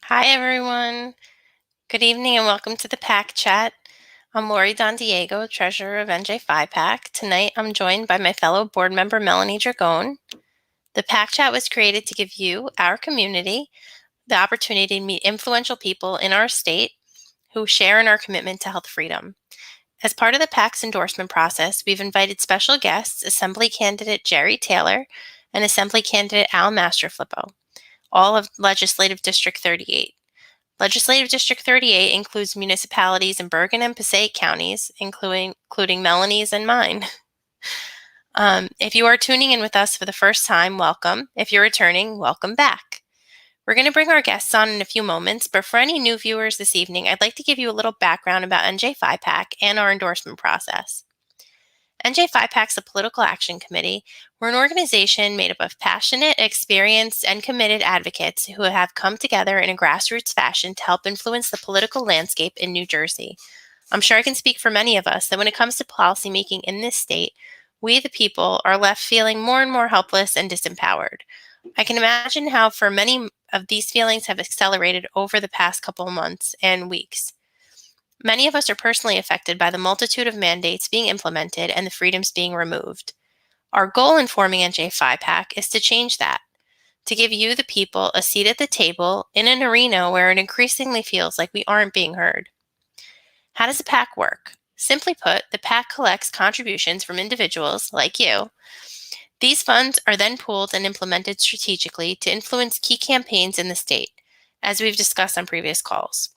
Hi, everyone. Good evening and welcome to the PAC chat. I'm Lori Don Diego, treasurer of NJPHIPAC. Tonight, I'm joined by my fellow board member, Melanie Dragone. The PAC chat was created to give you, our community, the opportunity to meet influential people in our state who share in our commitment to health freedom. As part of the PAC's endorsement process, we've invited special guests, Assembly candidate Jerry Taylor and Assembly candidate Al Mastrofilipo, all of Legislative District 38. Legislative District 38 includes municipalities in Bergen and Passaic counties, including Melanie's and mine. If you are tuning in with us for the first time, welcome. If you're returning, welcome back. We're going to bring our guests on in a few moments, but for any new viewers this evening, I'd like to give you a little background about NJPHIPAC and our endorsement process. NJPHIPAC is a political action committee. We're an organization made up of passionate, experienced, and committed advocates who have come together in a grassroots fashion to help influence the political landscape in New Jersey. I'm sure I can speak for many of us that when it comes to policymaking in this state, we the people are left feeling more and more helpless and disempowered. I can imagine how for many of these feelings have accelerated over the past couple of months and weeks. Many of us are personally affected by the multitude of mandates being implemented and the freedoms being removed. Our goal in forming NJPHIPAC is to change that, to give you, the people, a seat at the table in an arena where it increasingly feels like we aren't being heard. How does a PAC work? Simply put, the PAC collects contributions from individuals like you. These funds are then pooled and implemented strategically to influence key campaigns in the state, as we've discussed on previous calls.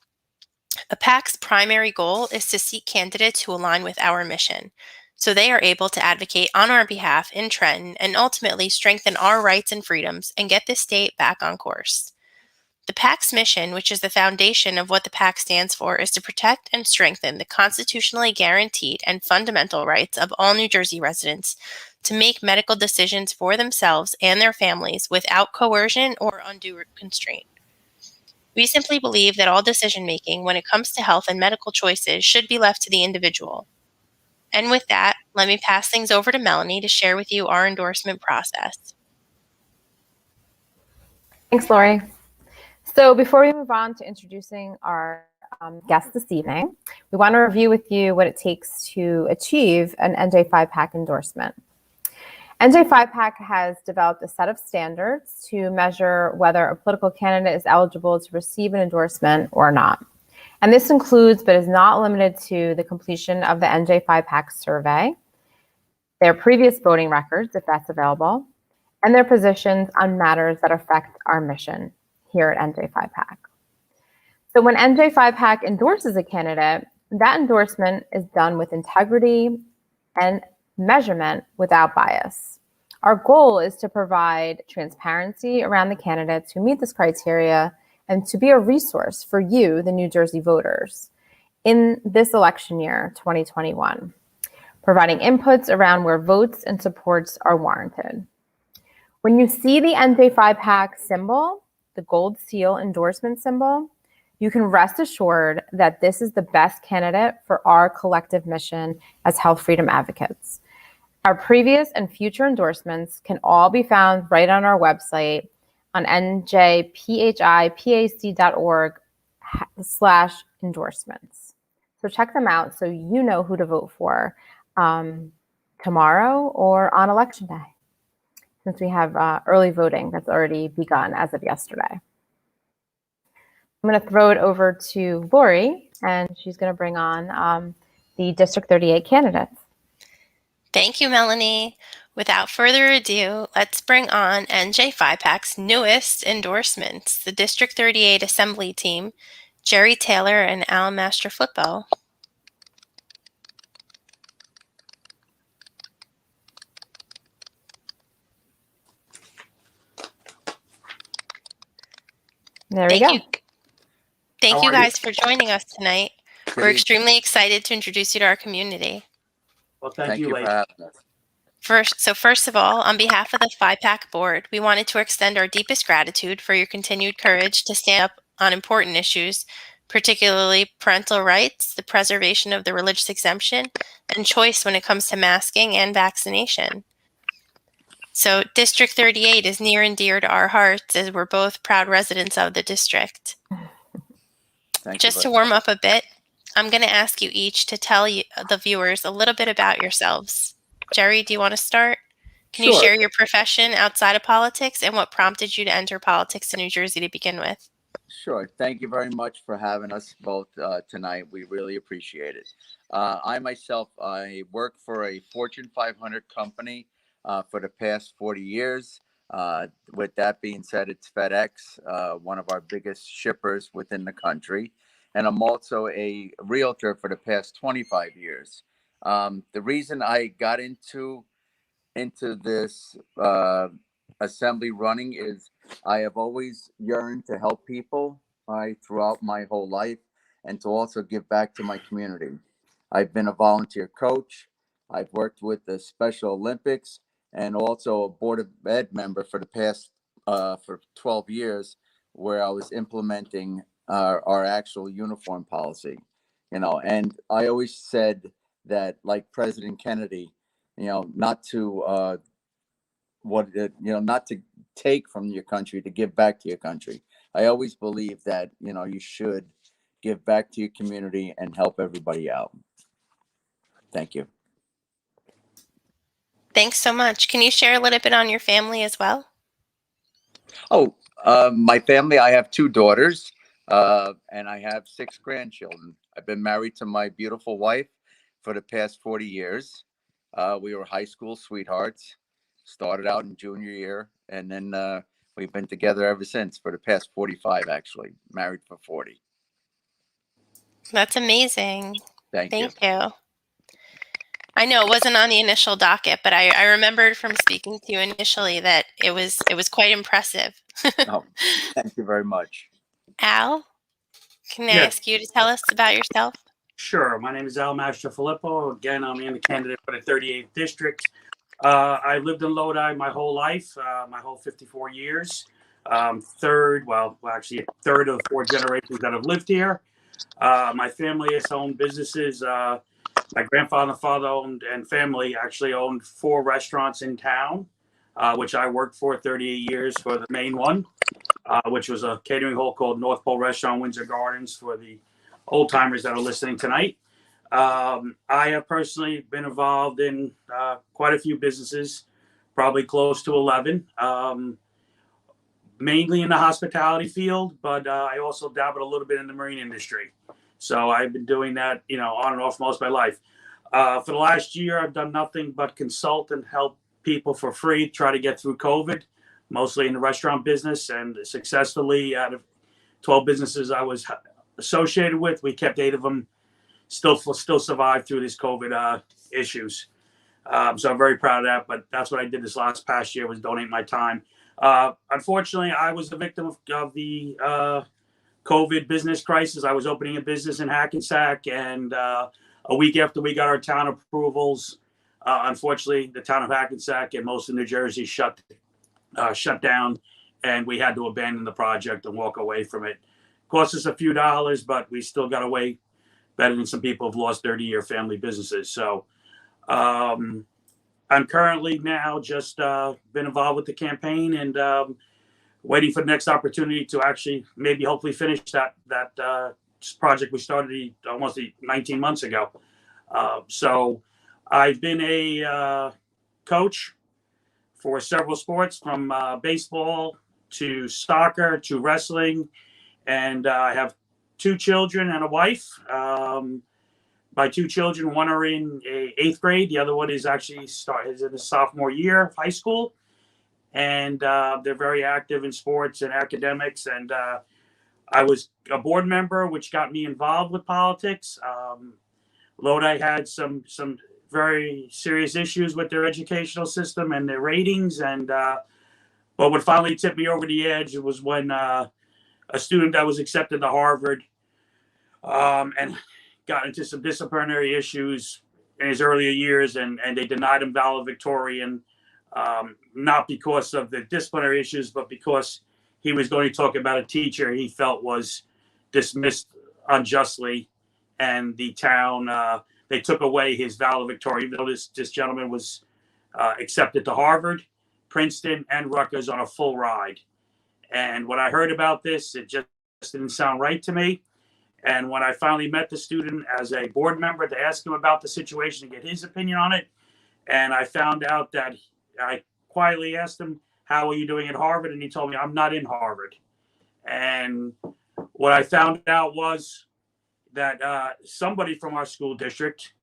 A PAC's primary goal is to seek candidates who align with our mission, so they are able to advocate on our behalf in Trenton and ultimately strengthen our rights and freedoms and get the state back on course. The PAC's mission, which is the foundation of what the PAC stands for, is to protect and strengthen the constitutionally guaranteed and fundamental rights of all New Jersey residents to make medical decisions for themselves and their families without coercion or undue constraint. We simply believe that all decision-making when it comes to health and medical choices should be left to the individual. And with that, let me pass things over to Melanie to share with you our endorsement process. Thanks, Lori. So before we move on to introducing our guest this evening, we want to review with you what it takes to achieve an NJ5PAC endorsement. NJ5PAC has developed a set of standards to measure whether a political candidate is eligible to receive an endorsement or not. And this includes, but is not limited to, the completion of the NJ5PAC survey, their previous voting records, if that's available, and their positions on matters that affect our mission here at NJ5PAC. So when NJ5PAC endorses a candidate, that endorsement is done with integrity and measurement without bias. Our goal is to provide transparency around the candidates who meet this criteria and to be a resource for you, the New Jersey voters, in this election year, 2021, providing inputs around where votes and supports are warranted. When you see the NJ5PAC symbol, the gold seal endorsement symbol, you can rest assured that this is the best candidate for our collective mission as health freedom advocates. Our previous and future endorsements can all be found right on our website on njphipac.org/endorsements. So check them out so you know who to vote for tomorrow or on election day, since we have early voting that's already begun as of yesterday. I'm going to throw it over to Lori, and she's going to bring on the District 38 candidates. Thank you, Melanie. Without further ado, let's bring on NJ5PAC's newest endorsements, the District 38 Assembly team, Jerry Taylor and Al Mastrofilipo. There we go. Thank you guys for joining us tonight. We're extremely excited to introduce you to our community. Well, thank you for having us. First of all, on behalf of the PHIPAC board, we wanted to extend our deepest gratitude for your continued courage to stand up on important issues, particularly parental rights, the preservation of the religious exemption, and choice when it comes to masking and vaccination. So District 38 is near and dear to our hearts as we're both proud residents of the district. Thank Just you to warm up a bit, I'm going to ask you each to tell the viewers a little bit about yourselves. Jerry, do you want to start? Can you Sure. share your profession outside of politics and what prompted you to enter politics in New Jersey to begin with? Sure. Thank you very much for having us both tonight. We really appreciate it. I work for a Fortune 500 company for the past 40 years. With that being said, it's FedEx, one of our biggest shippers within the country. And I'm also a realtor for the past 25 years. The reason I got into this assembly running is I have always yearned to help people throughout my whole life and to also give back to my community. I've been a volunteer coach. I've worked with the Special Olympics and also a Board of Ed member for the past for 12 years where I was implementing our actual uniform policy, and I always said that like President Kennedy, not to not to take from your country, to give back to your country. I always believe that you should give back to your community and help everybody out. Thank you. Thanks so much. Can you share a little bit on your family as well? Oh, my family, I have 2 daughters, and I have 6 grandchildren. I've been married to my beautiful wife for the past 40 years. We were high school sweethearts, started out in junior year, and then we've been together ever since for the past 45, actually, married for 40. That's amazing. Thank you. Thank you. I know it wasn't on the initial docket, but I remembered from speaking to you initially that it was quite impressive. Oh, thank you very much. Al, can I Yes, ask you to tell us about yourself? sure. My name is Mastrofilipo. Again, I'm in the candidate for the 38th district. I lived in Lodi my whole life, my whole 54 years. Third of 4 generations that have lived here. My family has owned businesses. My grandfather, father owned, and family actually owned 4 restaurants in town, which I worked for 38 years for the main one, which was a catering hall called North Pole Restaurant, Windsor Gardens, for the old timers that are listening tonight. I have personally been involved in quite a few businesses, probably close to 11, mainly in the hospitality field, but I also dabbled a little bit in the marine industry. So I've been doing that, on and off most of my life. For the last year, I've done nothing but consult and help people for free, try to get through COVID, mostly in the restaurant business, and successfully, out of 12 businesses I was associated with, we kept 8 of them still survived through these COVID issues. So I'm very proud of that. But that's what I did this past year, was donate my time. Unfortunately, I was the victim of the COVID business crisis. I was opening a business in Hackensack, and a week after we got our town approvals, unfortunately, the town of Hackensack and most of New Jersey shut down, and we had to abandon the project and walk away from it. Cost us a few dollars, but we still got away better than some people have lost 30-year family businesses. So I'm currently now just been involved with the campaign and waiting for the next opportunity to actually maybe hopefully finish that project we started almost 19 months ago. So I've been a coach for several sports, from baseball to soccer to wrestling, and I have 2 children and a wife. My 2 children, one are in 8th grade, the other one is actually is in the sophomore year of high school, and they're very active in sports and academics. And I was a board member, which got me involved with politics. Lodi had some very serious issues with their educational system and their ratings, and but what finally tipped me over the edge was when a student that was accepted to Harvard and got into some disciplinary issues in his earlier years, and they denied him valedictorian, not because of the disciplinary issues, but because he was going to talk about a teacher he felt was dismissed unjustly, and the town, they took away his valedictorian, even though this gentleman was accepted to Harvard, Princeton, and Rutgers on a full ride. And when I heard about this, it just didn't sound right to me. And when I finally met the student as a board member to ask him about the situation and get his opinion on it, and I found out that I quietly asked him, "How are you doing at Harvard?" And he told me, "I'm not in Harvard." And what I found out was that somebody from our school district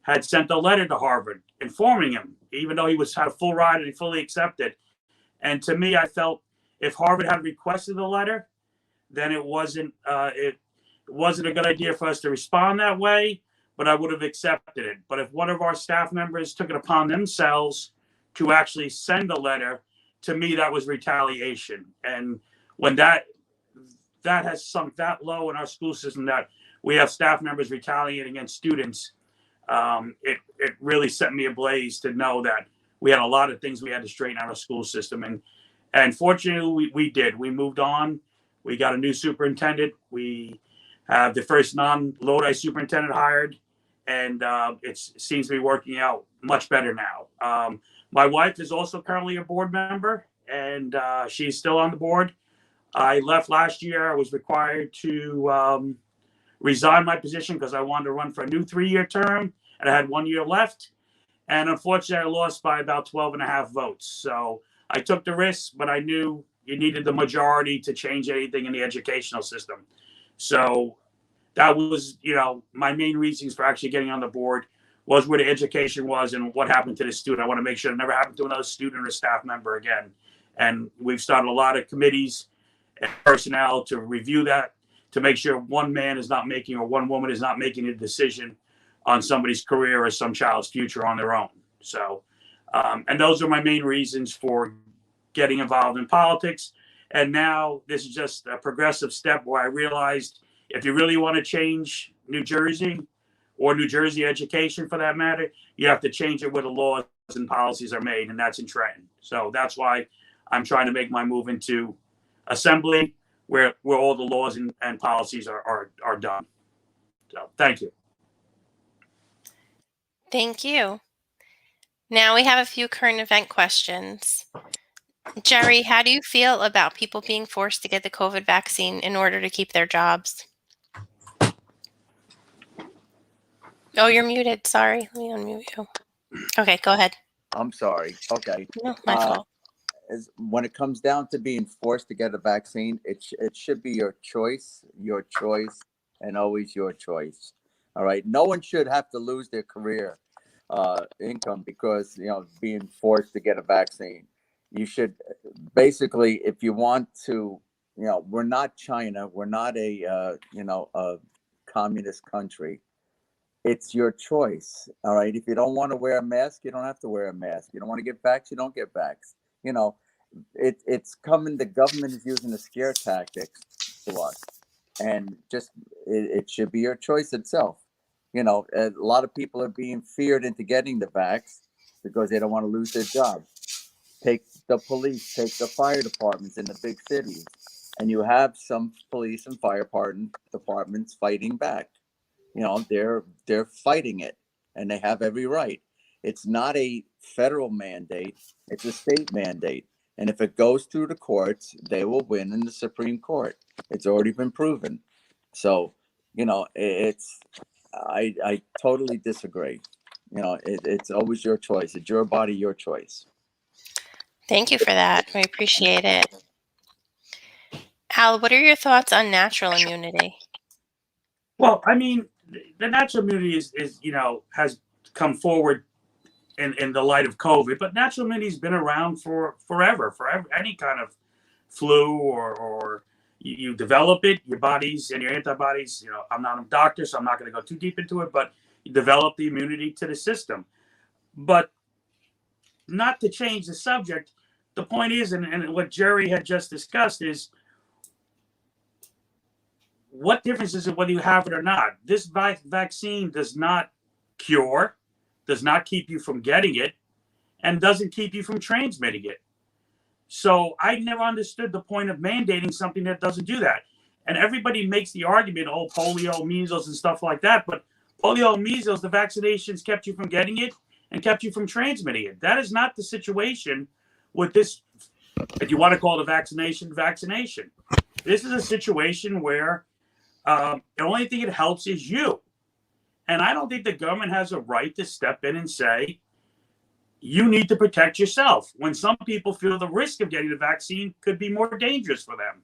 had sent a letter to Harvard informing him, even though he had a full ride and he fully accepted. And to me, I felt if Harvard had requested the letter, then it wasn't a good idea for us to respond that way, but I would have accepted it. But if one of our staff members took it upon themselves to actually send a letter, to me, that was retaliation. And when that has sunk that low in our school system that we have staff members retaliating against students, it really set me ablaze to know that we had a lot of things we had to straighten out our school system. And fortunately, we did. We moved on. We got a new superintendent. We have the first non-Lodi superintendent hired, and it seems to be working out much better now. My wife is also currently a board member, and she's still on the board. I left last year. I was required to resign my position because I wanted to run for a new 3-year term, and I had 1 year left. And unfortunately, I lost by about 12 and a half votes. So I took the risk, but I knew you needed the majority to change anything in the educational system. So that was, my main reasons for actually getting on the board was where the education was and what happened to the student. I want to make sure it never happened to another student or staff member again. And we've started a lot of committees and personnel to review that, to make sure one man is not making or one woman is not making a decision on somebody's career or some child's future on their own. So, and those are my main reasons for getting involved in politics. And now this is just a progressive step where I realized if you really want to change New Jersey or New Jersey education for that matter, you have to change it where the laws and policies are made, and that's in Trenton. So that's why I'm trying to make my move into assembly where all the laws and policies are done. So thank you. Thank you. Now we have a few current event questions. Jerry, how do you feel about people being forced to get the COVID vaccine in order to keep their jobs? Oh, you're muted. Sorry. Let me unmute you. Okay, go ahead. I'm sorry. Okay. No, my fault. When it comes down to being forced to get a vaccine, it should be your choice, and always your choice. All right. No one should have to lose their career income because, being forced to get a vaccine. You should basically, if you want to, we're not China. We're not a communist country. It's your choice. All right. If you don't want to wear a mask, you don't have to wear a mask. You don't want to get vaxxed, you don't get vaxxed. It's coming. The government is using the scare tactics to us, and just it should be your choice itself. A lot of people are being feared into getting the vax because they don't want to lose their job. Take the police, take the fire departments in the big cities, and you have some police and fire departments fighting back. They're fighting it, and they have every right. It's not a federal mandate, it's a state mandate. And if it goes through the courts, they will win in the Supreme Court. It's already been proven. So, I totally disagree. It's always your choice. It's your body, your choice. Thank you for that. I appreciate it. Al, what are your thoughts on natural immunity? Well, I mean, the natural immunity is has come forward in the light of COVID, but natural immunity has been around for forever. Any kind of flu or you develop it, your bodies and your antibodies. I'm not a doctor, so I'm not going to go too deep into it, but you develop the immunity to the system. But not to change the subject, the point is, and what Jerry had just discussed is, what difference is it whether you have it or not? This vaccine does not cure, does not keep you from getting it, and doesn't keep you from transmitting it. So I never understood the point of mandating something that doesn't do that. And everybody makes the argument, polio, measles, and stuff like that. But polio and measles, the vaccinations kept you from getting it and kept you from transmitting it. That is not the situation with this, if you want to call it a vaccination. This is a situation where The only thing it helps is you. And I don't think the government has a right to step in and say, you need to protect yourself, when some people feel the risk of getting the vaccine could be more dangerous for them.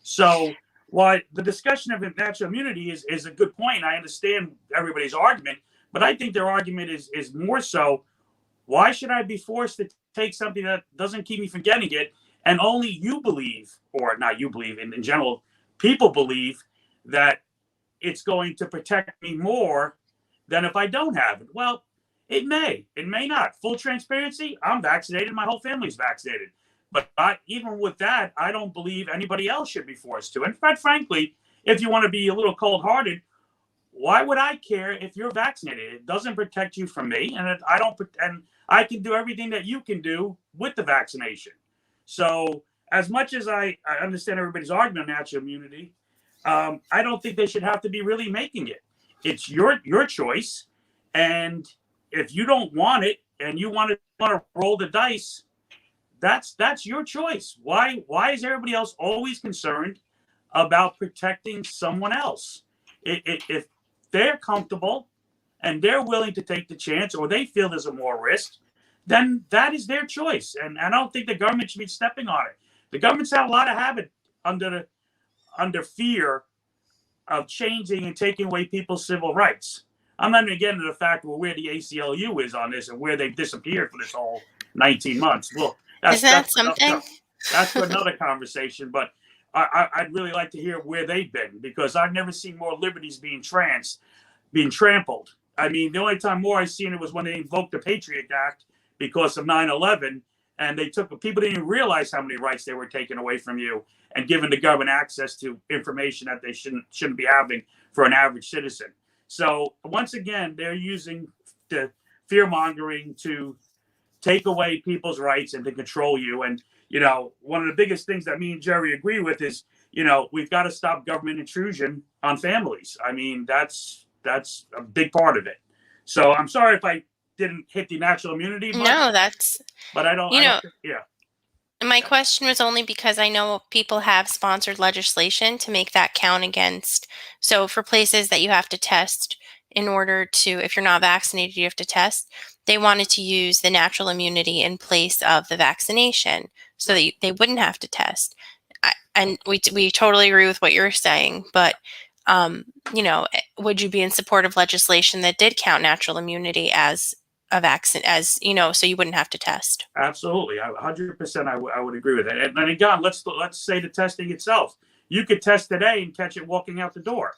So while the discussion of natural immunity is a good point, I understand everybody's argument, but I think their argument is more so, why should I be forced to take something that doesn't keep me from getting it? And only you believe, or not you believe, in general, people believe that it's going to protect me more than if I don't have it. Well, it may not. Full transparency, I'm vaccinated. My whole family's vaccinated. But even with that, I don't believe anybody else should be forced to. And quite frankly, if you want to be a little cold-hearted, why would I care if you're vaccinated? It doesn't protect you from me, and I don't. And I can do everything that you can do with the vaccination. So, as much as I understand everybody's argument on natural immunity, I don't think they should have to be really making it. It's your choice, and if you don't want it and you want to roll the dice, that's your choice. Why is everybody else always concerned about protecting someone else? If they're comfortable and they're willing to take the chance, or they feel there's a more risk, then that is their choice. And I don't think the government should be stepping on it. The government's had a lot of habit under fear of changing and taking away people's civil rights. I'm not even getting to the fact where the ACLU is on this and where they've disappeared for this whole 19 months. Well, Isn't that something? That's for another conversation. But I'd really like to hear where they've been, because I've never seen more liberties being trampled. I mean, the only time more I've seen it was when they invoked the Patriot Act because of 9/11, and people didn't even realize how many rights they were taking away from you and giving the government access to information that they shouldn't be having for an average citizen. So once again, they're using the fear mongering to take away people's rights and to control you. And one of the biggest things that me and Jerry agree with is, we've got to stop government intrusion on families. I mean, that's a big part of it. So I'm sorry if I didn't hit the natural immunity. No, but I don't. Yeah. My question was only because I know people have sponsored legislation to make that count against. So for places that you have to test in order to, if you're not vaccinated, you have to test. They wanted to use the natural immunity in place of the vaccination so that they wouldn't have to test. And we totally agree with what you're saying, but would you be in support of legislation that did count natural immunity as a vaccine, so you wouldn't have to test? Absolutely, 100%. I would agree with that. And again, let's say the testing itself. You could test today and catch it walking out the door.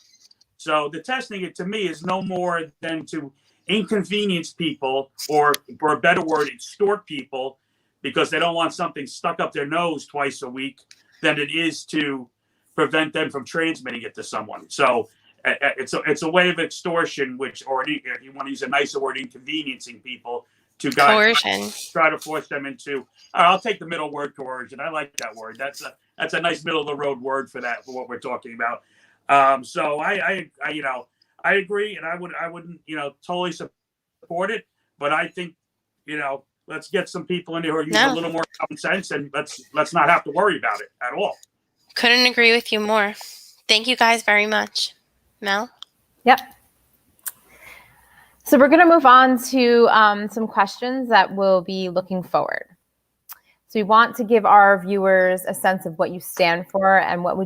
So the testing, it to me, is no more than to inconvenience people, or for a better word, extort people, because they don't want something stuck up their nose twice a week, than it is to prevent them from transmitting it to someone. So it's a way of extortion, or if you want to use a nicer word, inconveniencing people to coercion. Try to force them into. I'll take the middle word, coercion. I like that word. That's a nice middle of the road word for what we're talking about. So I agree, and I wouldn't totally support it, but I think let's get some people in there who are using a little more common sense, and let's not have to worry about it at all. Couldn't agree with you more. Thank you guys very much. Mel? Yep. So we're going to move on to some questions that will be looking forward. So we want to give our viewers a sense of what you stand for and what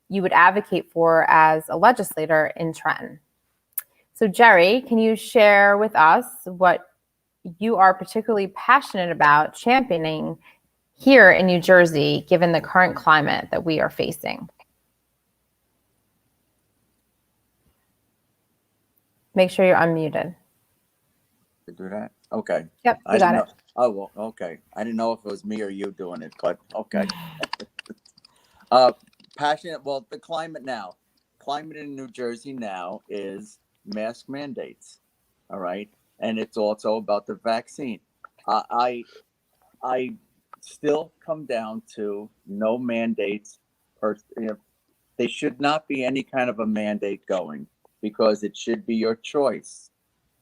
you would advocate for as a legislator in Trenton. So Jerry, can you share with us what you are particularly passionate about championing here in New Jersey, given the current climate that we are facing? Make sure you're unmuted. Do that? Okay. Yep, you got it. Oh, well, okay. I didn't know if it was me or you doing it, but okay. Passionate. Well, the climate in New Jersey now is mask mandates. All right. And it's also about the vaccine. I still come down to no mandates. They should not be any kind of a mandate going, because it should be your choice.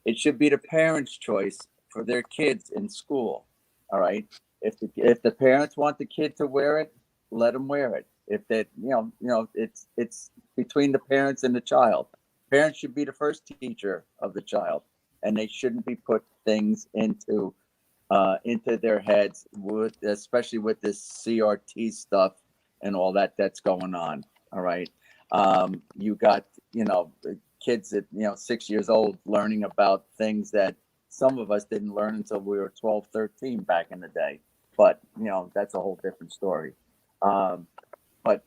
It should be the parents' choice for their kids in school. All right. If the parents want the kid to wear it, let them wear it. if that, it's between the parents and the child. Parents should be the first teacher of the child, and they shouldn't be put things into their heads, especially with this CRT stuff and all that's going on. All right. You got, kids at, 6 years old learning about things that some of us didn't learn until we were 12, 13 back in the day. But, that's a whole different story. But,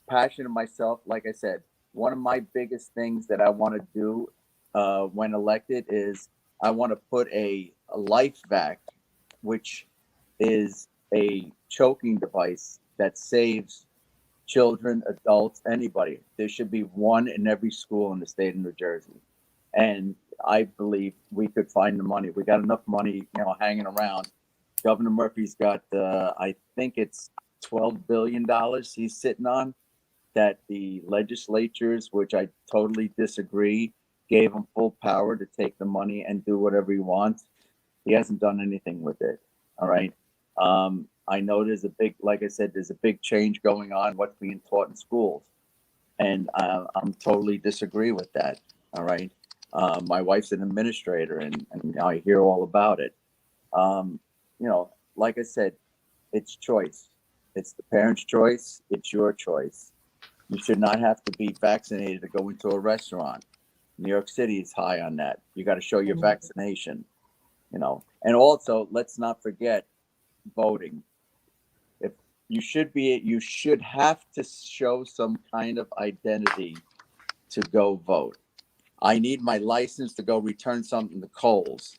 passionate myself, like I said, one of my biggest things that I want to do when elected is I want to put a life vac, which is a choking device that saves children, adults, anybody. There should be one in every school in the state of New Jersey. And I believe we could find the money. We got enough money, hanging around. Governor Murphy's got, I think it's $12 billion he's sitting on, that the legislatures, which I totally disagree, gave him full power to take the money and do whatever he wants. He hasn't done anything with it. All right. I know there's a big, like I said, there's a big change going on, what's being taught in schools. And I'm totally disagree with that. All right. My wife's an administrator and I hear all about it. Like I said, it's choice. It's the parent's choice. It's your choice. You should not have to be vaccinated to go into a restaurant. New York City is high on that. You got to show your vaccination, and also let's not forget voting. If you should have to show some kind of identity to go vote. I need my license to go return something to Kohl's,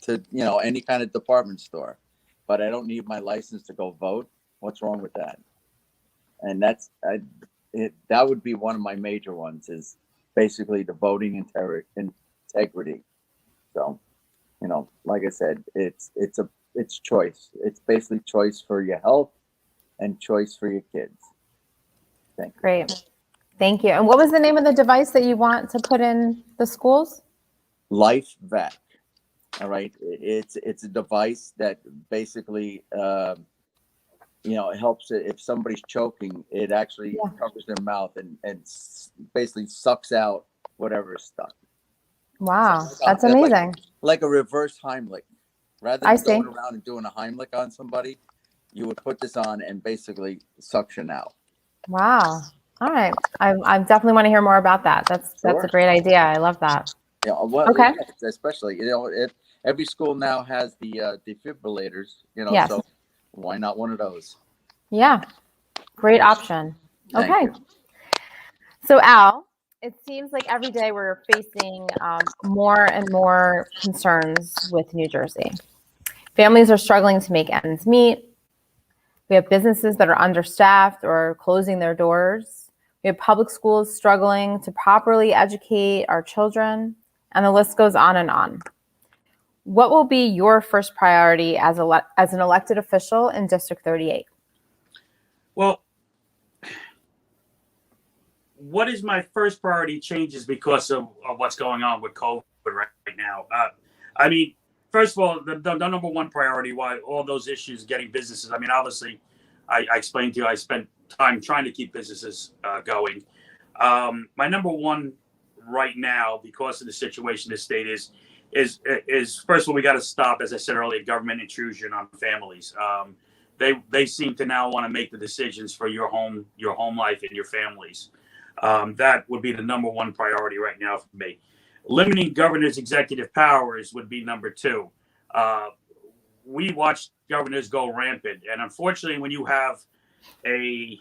to, any kind of department store, but I don't need my license to go vote. What's wrong with that? And that would be one of my major ones, is basically the voting integrity. So, like I said, it's choice. It's basically choice for your health and choice for your kids. Thank you. Great. Thank you. And what was the name of the device that you want to put in the schools? Life Vac. All right. It's a device that basically, it helps it if somebody's choking. It actually covers their mouth and basically sucks out whatever is stuck. Wow, that's amazing. Like a reverse Heimlich. Rather than going around and doing a Heimlich on somebody, you would put this on and basically suction out. Wow. All right. I definitely want to hear more about that. That's a great idea. I love that. Yeah. Well, okay. Especially, if every school now has the defibrillators, yes. So why not one of those? Yeah. Great option. Thank okay. you. So Al, it seems like every day we're facing more and more concerns with New Jersey. Families are struggling to make ends meet. We have businesses that are understaffed or closing their doors. We have public schools struggling to properly educate our children, and the list goes on and on. What will be your first priority as an elected official in District 38? Well, what is my first priority changes because of what's going on with COVID right now. First of all, the number one priority, why all those issues getting businesses. Obviously, I explained to you, I spent time trying to keep businesses going. My number one right now, because of the situation the state is first of all, we got to stop, as I said earlier, government intrusion on families. They seem to now want to make the decisions for your home life and your families. That would be the number one priority right now for me. Limiting governor's executive powers would be number two. We watched governors go rampant, and unfortunately, when you have a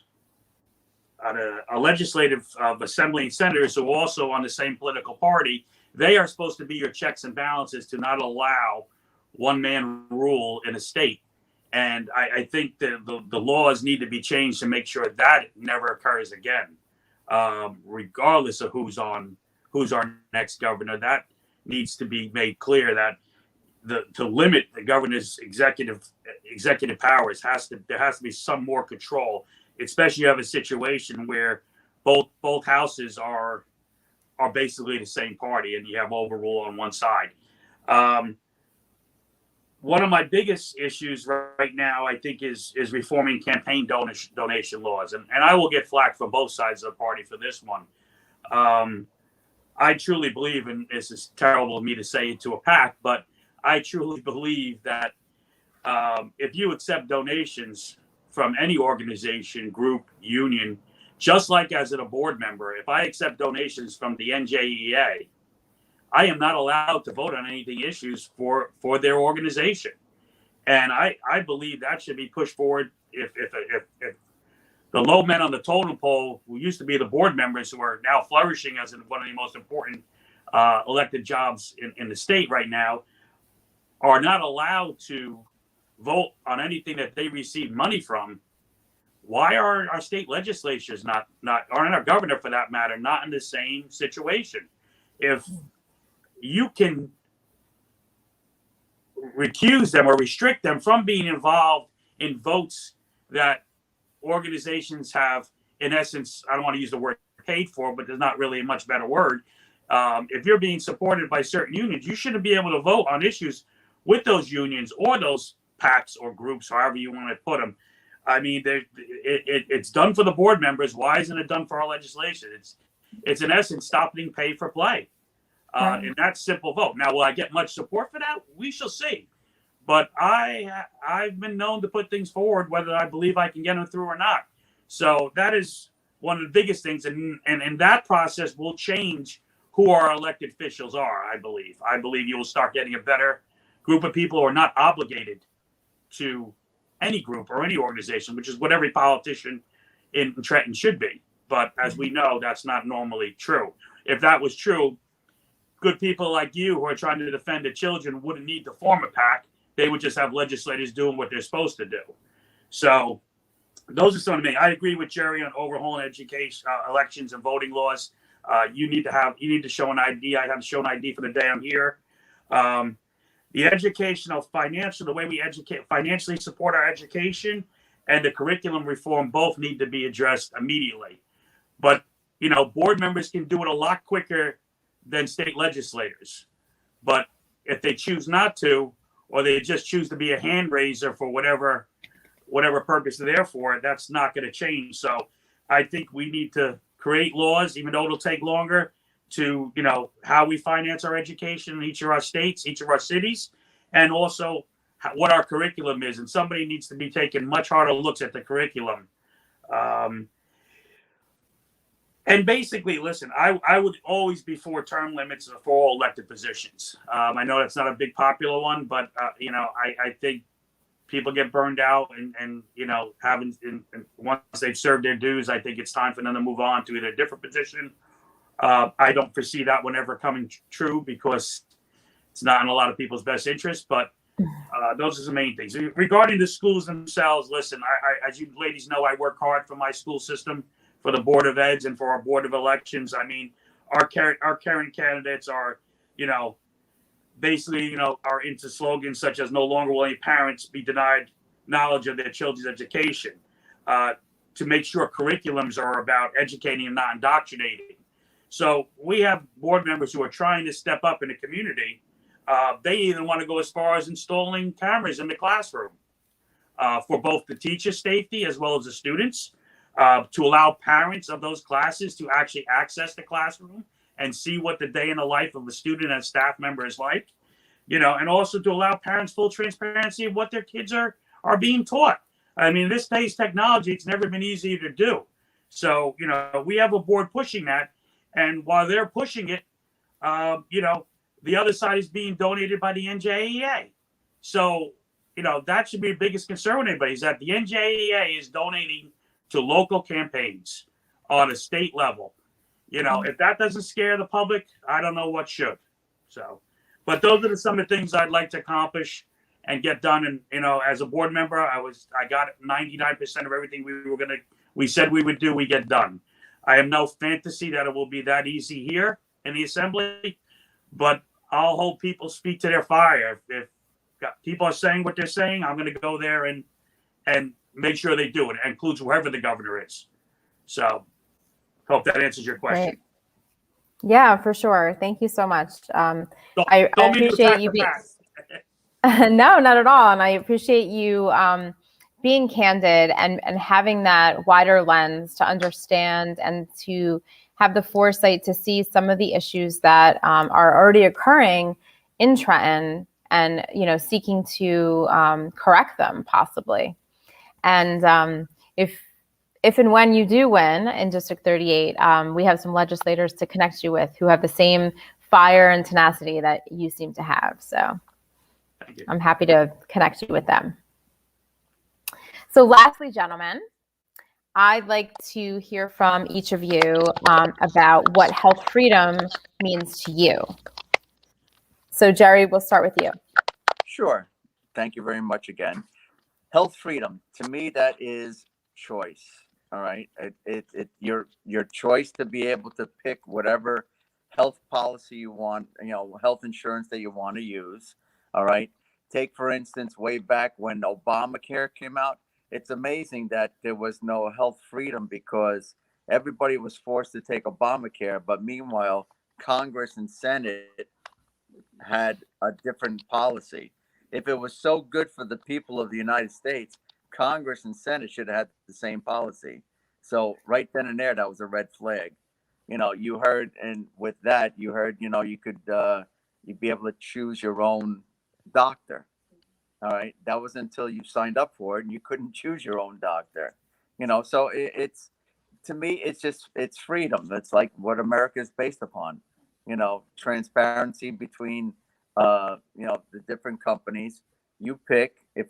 legislative assembly and senators who are also on the same political party, they are supposed to be your checks and balances to not allow one-man rule in a state. And I think that the laws need to be changed to make sure that never occurs again, regardless of who's our next governor. That needs to be made clear that to limit the governor's executive powers there has to be some more control, especially you have a situation where both houses are basically the same party and you have overrule on one side. one of my biggest issues right now, I think, is reforming campaign donation laws, and I will get flack from both sides of the party for this one. I truly believe, and this is terrible of me to say it to a PAC, but I truly believe that if you accept donations from any organization, group, union, just like as a board member, if I accept donations from the NJEA, I am not allowed to vote on anything issues for their organization. And I believe that should be pushed forward. If the low men on the totem pole, who used to be the board members, who are now flourishing as one of the most important elected jobs in the state right now, are not allowed to vote on anything that they receive money from, why are our state legislatures not, or our governor for that matter, not in the same situation? If you can recuse them or restrict them from being involved in votes that organizations have, in essence, I don't want to use the word paid for, but there's not really a much better word. If you're being supported by certain unions, you shouldn't be able to vote on issues with those unions or those PACs or groups, however you want to put them. I mean, it's done for the board members. Why isn't it done for our legislation? It's in essence stopping pay for play. And that's simple vote. Now, will I get much support for that? We shall see. But I've been known to put things forward, whether I believe I can get them through or not. So that is one of the biggest things. And that process will change who our elected officials are, I believe. I believe you will start getting a better group of people who are not obligated to any group or any organization, which is what every politician in Trenton should be. But as we know, that's not normally true. If that was true, good people like you who are trying to defend the children wouldn't need to form a PAC. They would just have legislators doing what they're supposed to do. So those are some of the things. I agree with Jerry on overhauling education, elections and voting laws. You need to show an ID. I have to show an ID for the day I'm here. The educational, financial, the way we financially support our education and the curriculum reform both need to be addressed immediately. But, board members can do it a lot quicker than state legislators. But if they choose not to, or they just choose to be a hand raiser for whatever purpose they're there for, that's not going to change. So I think we need to create laws, even though it'll take longer, to how we finance our education in each of our states, each of our cities, and also what our curriculum is. And somebody needs to be taking much harder looks at the curriculum. And basically, listen, I would always be for term limits for all elected positions. I know that's not a big popular one, but I think people get burned out, and once they've served their dues, I think it's time for them to move on to either a different position. I don't foresee that one ever coming true because it's not in a lot of people's best interest, but those are the main things. Regarding the schools themselves, listen, I, as you ladies know, I work hard for my school system, for the Board of Eds and for our Board of Elections. I mean, our current candidates are, basically, are into slogans such as no longer will any parents be denied knowledge of their children's education, to make sure curriculums are about educating and not indoctrinating. So we have board members who are trying to step up in the community. They even want to go as far as installing cameras in the classroom for both the teacher's safety as well as the students, to allow parents of those classes to actually access the classroom and see what the day in the life of a student and staff member is like, and also to allow parents full transparency of what their kids are being taught. I mean, this day's technology, it's never been easier to do. So, we have a board pushing that. And while they're pushing it, the other side is being donated by the NJEA. So, that should be the biggest concern with anybody, is that the NJEA is donating to local campaigns on a state level. If that doesn't scare the public, I don't know what should. So, but those are some of the things I'd like to accomplish and get done. And, as a board member, I got 99% of everything we said we would do, we get done. I have no fantasy that it will be that easy here in the assembly, but I'll hold people's feet to their fire. If people are saying what they're saying, I'm going to go there and make sure they do it. It includes whoever the governor is. So hope that answers your question. Great. Yeah, for sure. Thank you so much. I appreciate you being. No, not at all. And I appreciate you being candid and having that wider lens to understand and to have the foresight to see some of the issues that are already occurring in Trenton and, seeking to correct them possibly. And if and when you do win in District 38, we have some legislators to connect you with who have the same fire and tenacity that you seem to have. So I'm happy to connect you with them. So lastly, gentlemen, I'd like to hear from each of you about what health freedom means to you. So Jerry, we'll start with you. Sure. Thank you very much again. Health freedom, to me, that is choice. All right. Your choice to be able to pick whatever health policy you want, health insurance that you want to use. All right. Take, for instance, way back when Obamacare came out, it's amazing that there was no health freedom because everybody was forced to take Obamacare. But meanwhile, Congress and Senate had a different policy. If it was so good for the people of the United States, Congress and Senate should have had the same policy. So right then and there, that was a red flag. You heard, and with that, you heard, you'd be able to choose your own doctor. All right. That was until you signed up for it and you couldn't choose your own doctor. So it's, to me, it's freedom. That's like what America is based upon. Transparency between, the different companies. You pick, if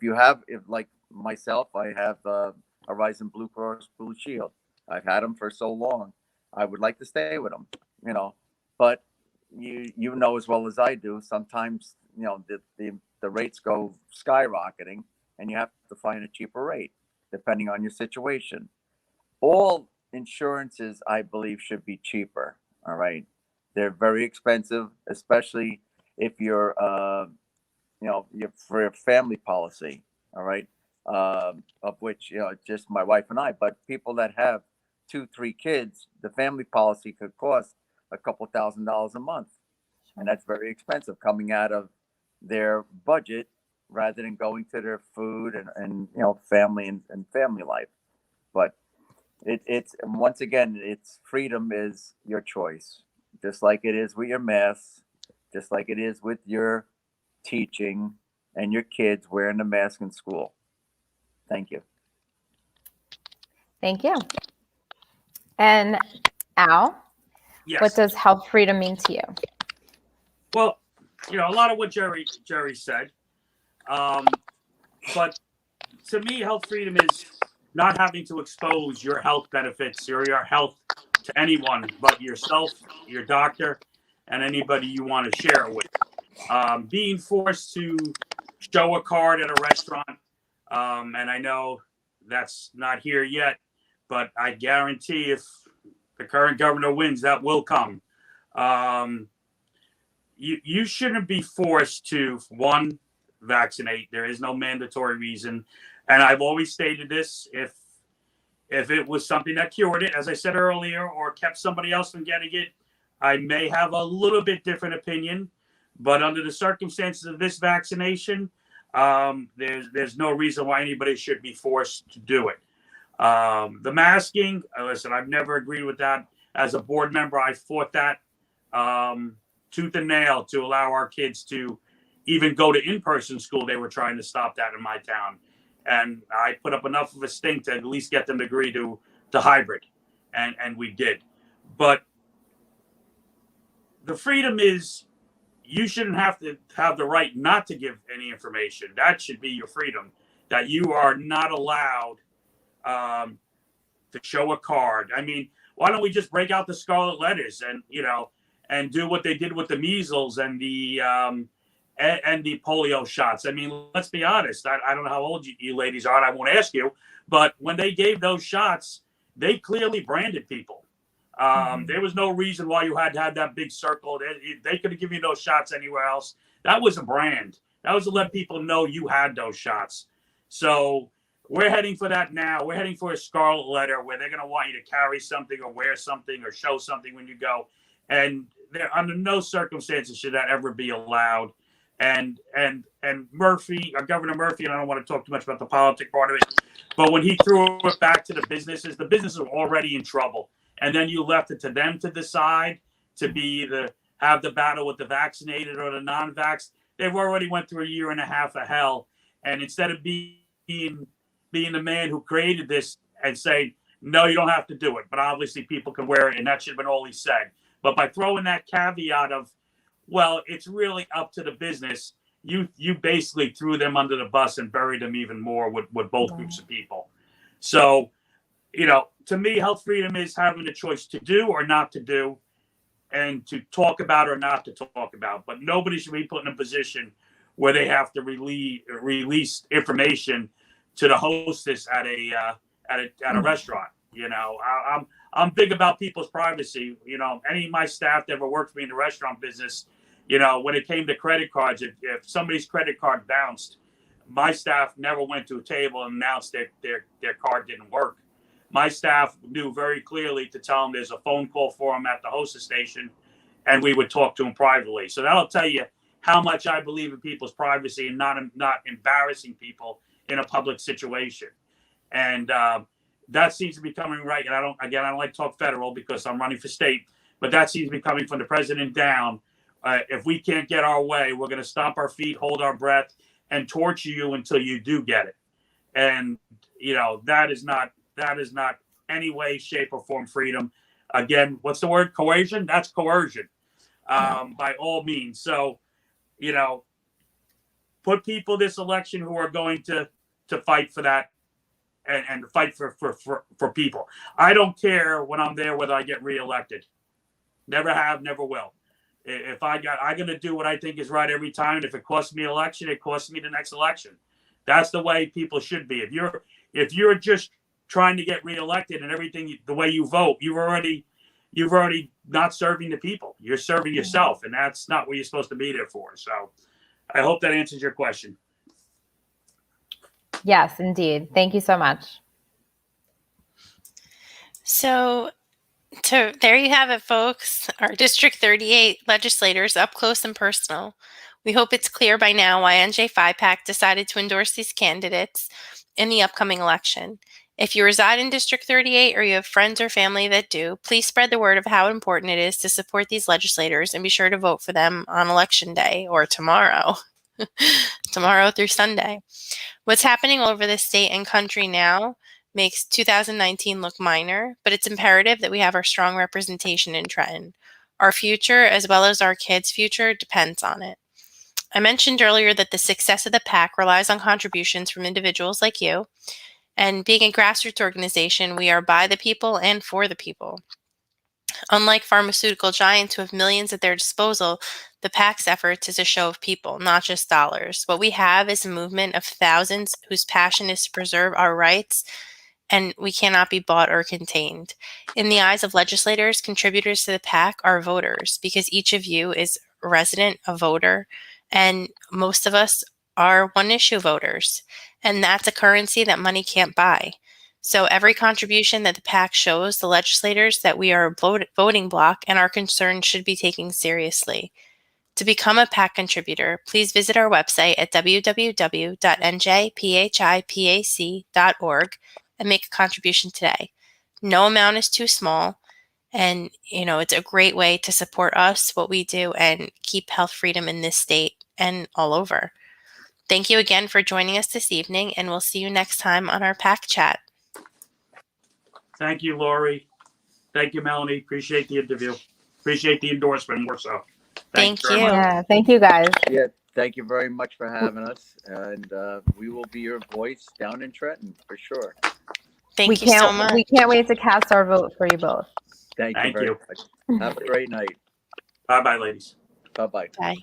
like myself, I have Horizon Blue Cross Blue Shield. I've had them for so long. I would like to stay with them, but you know as well as I do, sometimes, the rates go skyrocketing and you have to find a cheaper rate depending on your situation. All insurances, I believe, should be cheaper. All right. They're very expensive, especially if you're, you're for a family policy. All right. Of which, just my wife and I, but people that have 2, 3 kids, the family policy could cost a couple $1,000s a month. And that's very expensive coming out of their budget rather than going to their food and family and family life. But it's once again, it's freedom is your choice, just like it is with your masks, just like it is with your teaching and your kids wearing a mask in school. Thank you. Thank you. And Al, Yes. what does health freedom mean to you? Well, a lot of what Jerry said, but to me, health freedom is not having to expose your health benefits or your health to anyone but yourself, your doctor, and anybody you want to share it with. Being forced to show a card at a restaurant, and I know that's not here yet, but I guarantee if the current governor wins, that will come. You shouldn't be forced to, one, vaccinate. There is no mandatory reason. And I've always stated this, if it was something that cured it, as I said earlier, or kept somebody else from getting it, I may have a little bit different opinion. But under the circumstances of this vaccination, there's no reason why anybody should be forced to do it. The masking, listen, I've never agreed with that. As a board member, I fought that tooth and nail to allow our kids to even go to in-person school. They were trying to stop that in my town. And I put up enough of a stink to at least get them to agree to hybrid. And we did. But the freedom is you shouldn't have to have the right not to give any information. That should be your freedom, that you are not allowed to show a card. I mean, why don't we just break out the scarlet letters and do what they did with the measles and the polio shots? I mean, let's be honest. I don't know how old you ladies are, and I won't ask you, but when they gave those shots, they clearly branded people. There was no reason why you had to have that big circle. They could have given you those shots anywhere else. That was a brand. That was to let people know you had those shots. So we're heading for that now. We're heading for a scarlet letter where they're going to want you to carry something or wear something or show something when you go. And there, under no circumstances should that ever be allowed. and Murphy, Governor Murphy, and I don't want to talk too much about the politic part of it, but when he threw it back to the businesses were already in trouble, and then you left it to them to decide to have the battle with the vaccinated or the non-vax. They've already went through a year and a half of hell, and instead of being the man who created this and saying, no, you don't have to do it, but obviously people can wear it, and that should have been all he said. But by throwing that caveat of, well, it's really up to the business, you basically threw them under the bus and buried them even more with both groups of people. So, to me, health freedom is having the choice to do or not to do, and to talk about or not to talk about. But nobody should be put in a position where they have to release information to the hostess at a restaurant. I'm big about people's privacy. Any of my staff that ever worked for me in the restaurant business, when it came to credit cards, if somebody's credit card bounced, my staff never went to a table and announced that their card didn't work. My staff knew very clearly to tell them there's a phone call for them at the hostess station, and we would talk to them privately. So that'll tell you how much I believe in people's privacy and not embarrassing people in a public situation. And that seems to be coming right. And I don't like to talk federal because I'm running for state, but that seems to be coming from the president down. If we can't get our way, we're going to stomp our feet, hold our breath, and torture you until you do get it. And that is not any way, shape, or form freedom. Again, what's the word? Coercion? That's coercion, by all means. So, put people this election who are going to fight for that and fight for people. I don't care when I'm there whether I get reelected. Never have, never will. I'm going to do what I think is right every time. And if it costs me election, it costs me the next election. That's the way people should be. If you're just trying to get reelected and everything, the way you vote, you've already not serving the people. You're serving yourself, and that's not what you're supposed to be there for. So I hope that answers your question. Yes, indeed. Thank you so much. So there you have it, folks. Our District 38 legislators up close and personal. We hope it's clear by now why NJPHIPAC decided to endorse these candidates in the upcoming election. If you reside in District 38 or you have friends or family that do, please spread the word of how important it is to support these legislators and be sure to vote for them on Election Day or tomorrow. Tomorrow through Sunday. What's happening all over the state and country now makes 2019 look minor, but it's imperative that we have our strong representation in Trenton. Our future, as well as our kids' future, depends on it. I mentioned earlier that the success of the PAC relies on contributions from individuals like you. And being a grassroots organization, we are by the people and for the people. Unlike pharmaceutical giants who have millions at their disposal, the PAC's efforts is a show of people, not just dollars. What we have is a movement of thousands whose passion is to preserve our rights, and we cannot be bought or contained. In the eyes of legislators, contributors to the PAC are voters, because each of you is a resident, a voter, and most of us are one-issue voters. And that's a currency that money can't buy. So every contribution that the PAC shows the legislators that we are a voting bloc and our concerns should be taken seriously. To become a PAC contributor, please visit our website at www.njphipac.org and make a contribution today. No amount is too small, and it's a great way to support us, what we do, and keep health freedom in this state and all over. Thank you again for joining us this evening, and we'll see you next time on our PAC chat. Thank you, Lori. Thank you, Melanie. Appreciate the interview. Appreciate the endorsement more so. Thank you. Yeah, thank you, guys. Yeah, thank you very much for having us, and we will be your voice down in Trenton for sure. Thank you so much. We can't wait to cast our vote for you both. Thank you very much. Have a great night. Bye-bye, ladies. Bye-bye. Bye.